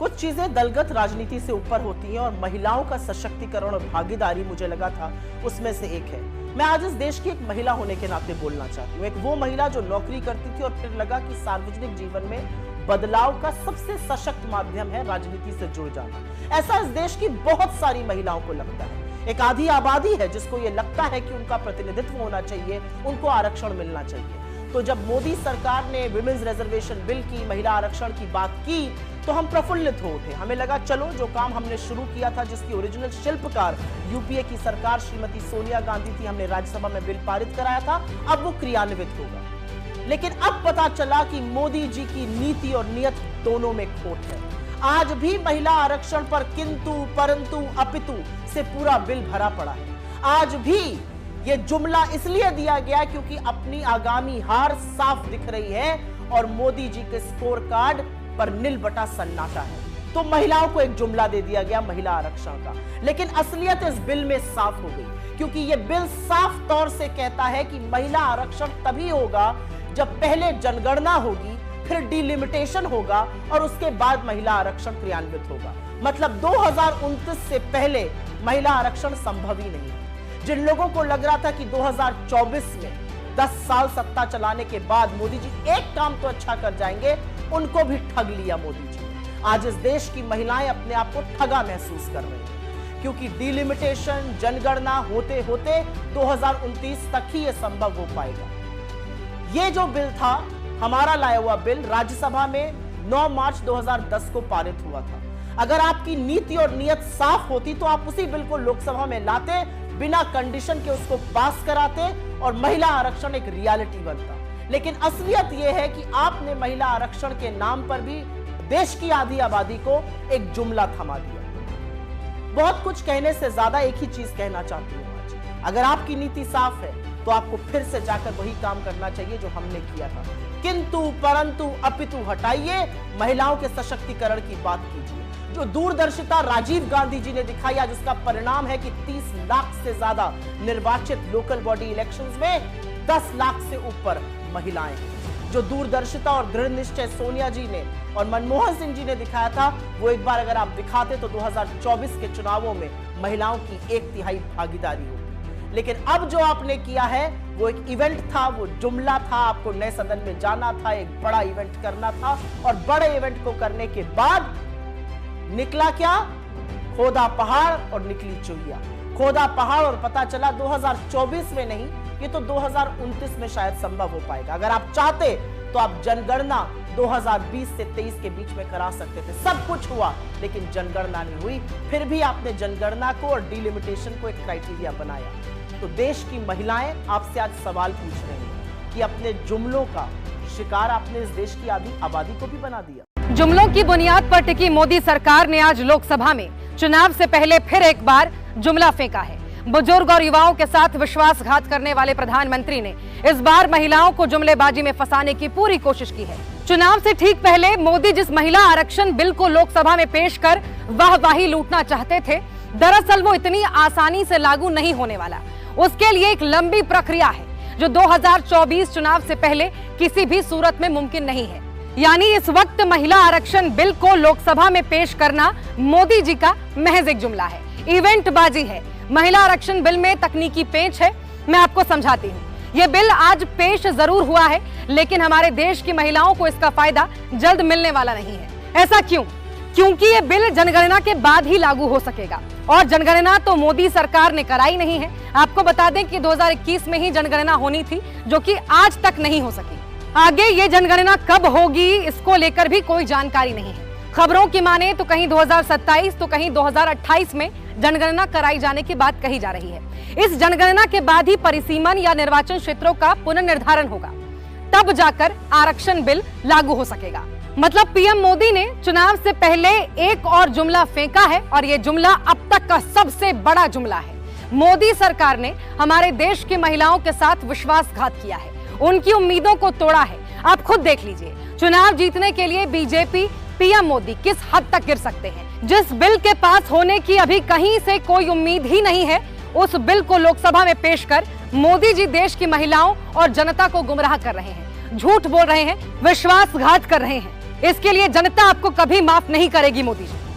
कुछ चीजें दलगत राजनीति से ऊपर होती हैं और महिलाओं का सशक्तिकरण और भागीदारी मुझे लगा था उसमें से एक है। मैं आज इस देश की एक महिला होने के नाते बोलना चाहती हूँ। एक वो महिला जो नौकरी करती थी और फिर लगा कि सार्वजनिक जीवन में बदलाव का सबसे सशक्त माध्यम है राजनीति से जुड़ जाना। ऐसा इस देश की बहुत सारी महिलाओं को लगता है। एक आधी आबादी है जिसको ये लगता है कि उनका प्रतिनिधित्व होना चाहिए, उनको आरक्षण मिलना चाहिए। तो जब मोदी सरकार ने विमेंस रिजर्वेशन बिल की, महिला आरक्षण की बात की, तो हम प्रफुल्लित हो उठे। हमें लगा चलो जो काम हमने शुरू किया था, जिसकी ओरिजिनल शिल्पकार यूपीए की सरकार श्रीमती सोनिया गांधी थी, हमने राज्यसभा में बिल पारित कराया था, अब वो क्रियान्वित होगा। लेकिन अब पता चला कि मोदी जी की नीति और नियत दोनों में खोट है। आज भी महिला आरक्षण पर किंतु परंतु अपितु से पूरा बिल भरा पड़ा है। आज भी ये जुमला इसलिए दिया गया क्योंकि अपनी आगामी हार साफ दिख रही है और मोदी जी के स्कोर कार्ड पर नील बटा सन्नाटा है। तो महिलाओं को एक जुमला दे दिया गया महिला आरक्षण का, लेकिन असलियत इस बिल में साफ हो गई, क्योंकि यह बिल साफ तौर से कहता है कि महिला आरक्षण तभी होगा जब पहले जनगणना होगी, फिर डिलिमिटेशन होगा और उसके बाद महिला आरक्षण क्रियान्वित होगा। मतलब 2029 से पहले महिला आरक्षण संभव ही नहीं है। जिन लोगों को लग रहा था कि 2024 में 10 साल सत्ता चलाने के बाद मोदी जी एक काम तो अच्छा कर जाएंगे, उनको भी ठग लिया मोदी जी। आज इस देश की महिलाएं अपने आप को ठगा महसूस कर रही हैं, क्योंकि डिलिमिटेशन, जनगणना होते होते 2029 तक ही यह संभव हो पाएगा। यह जो बिल था, हमारा लाया हुआ बिल, राज्यसभा में 9 मार्च 2010 को पारित हुआ था। अगर आपकी नीति और नियत साफ होती तो आप उसी बिल को लोकसभा में लाते, बिना कंडीशन के उसको पास कराते और महिला आरक्षण एक रियलिटी बनता। लेकिन असलियत यह है कि आपने महिला आरक्षण के नाम पर भी देश की आधी आबादी को एक जुमला थमा दिया। बहुत कुछ कहने से ज्यादा एक ही चीज कहना चाहती हूं आज। अगर आपकी नीति साफ है तो आपको फिर से जाकर वही काम करना चाहिए जो हमने किया था। किंतु परंतु अपितु हटाइए, महिलाओं के सशक्तिकरण की बात कीजिए। जो दूरदर्शिता राजीव गांधी जी ने दिखाई, आज उसका परिणाम है कि 30 लाख से ज्यादा निर्वाचित लोकल बॉडी इलेक्शंस में 10 लाख से ऊपर महिलाएं हैं। जो दूरदर्शिता और दृढ़ निश्चय सोनिया जी ने और मनमोहन सिंह जी ने दिखाया था, वो एक बार अगर आप दिखाते तो 2024 के चुनावों में महिलाओं की 1/3 भागीदारी होती। लेकिन अब जो आपने किया है वो एक इवेंट था, वो जुमला था। आपको नए सदन में जाना था, एक बड़ा इवेंट करना था और बड़े इवेंट को करने के बाद निकला क्या? खोदा पहाड़ और निकली चुहिया। खोदा पहाड़ और पता चला 2024 में नहीं, ये तो 2029 में शायद संभव हो पाएगा। अगर आप चाहते तो आप जनगणना 2020 से 23 के बीच में करा सकते थे। सब कुछ हुआ लेकिन जनगणना नहीं हुई। फिर भी आपने जनगणना को और डिलिमिटेशन को एक क्राइटेरिया बनाया। तो देश की महिलाएं आपसे आज सवाल पूछ रही हैं कि अपने जुमलों का शिकार आपने इस देश की आधी आबादी को भी बना दिया। जुमलों की बुनियाद पर टिकी मोदी सरकार ने आज लोकसभा में चुनाव से पहले फिर एक बार जुमला फेंका है। बुजुर्ग और युवाओं के साथ विश्वासघात करने वाले प्रधानमंत्री ने इस बार महिलाओं को जुमलेबाजी में फंसाने की पूरी कोशिश की है। चुनाव से ठीक पहले मोदी जिस महिला आरक्षण बिल को लोकसभा में पेश कर वाहवाही लूटना चाहते थे, दरअसल वो इतनी आसानी से लागू नहीं होने वाला। उसके लिए एक लंबी प्रक्रिया है जो 2024 चुनाव से पहले किसी भी सूरत में मुमकिन नहीं है। यानी इस वक्त महिला आरक्षण बिल को लोकसभा में पेश करना मोदी जी का महज एक जुमला है, इवेंट बाजी है। महिला आरक्षण बिल में तकनीकी पेच है, मैं आपको समझाती हूँ। यह बिल आज पेश जरूर हुआ है, लेकिन हमारे देश की महिलाओं को इसका फायदा जल्द मिलने वाला नहीं है। ऐसा क्यों? क्योंकि यह बिल जनगणना के बाद ही लागू हो सकेगा और जनगणना तो मोदी सरकार ने कराई नहीं है। आपको बता दें कि 2021 में ही जनगणना होनी थी, जो कि आज तक नहीं हो सकी। आगे ये जनगणना कब होगी, इसको लेकर भी कोई जानकारी नहीं है। खबरों की माने तो कहीं 2027 तो कहीं 2028 में जनगणना कराई जाने की बात कही जा रही है। इस जनगणना के बाद ही परिसीमन या निर्वाचन क्षेत्रों का पुनर्निर्धारण होगा, तब जाकर आरक्षण बिल लागू हो सकेगा। मतलब पीएम मोदी ने चुनाव से पहले एक और जुमला फेंका है और यह जुमला अब तक का सबसे बड़ा जुमला है। मोदी सरकार ने हमारे देश की महिलाओं के साथ विश्वासघात किया है, उनकी उम्मीदों को तोड़ा है। आप खुद देख लीजिए, चुनाव जीतने के लिए बीजेपी, पीएम मोदी किस हद तक गिर सकते हैं। जिस बिल के पास होने की अभी कहीं से कोई उम्मीद ही नहीं है, उस बिल को लोकसभा में पेश कर मोदी जी देश की महिलाओं और जनता को गुमराह कर रहे हैं, झूठ बोल रहे हैं, विश्वासघात कर रहे हैं। इसके लिए जनता आपको कभी माफ नहीं करेगी मोदी जी।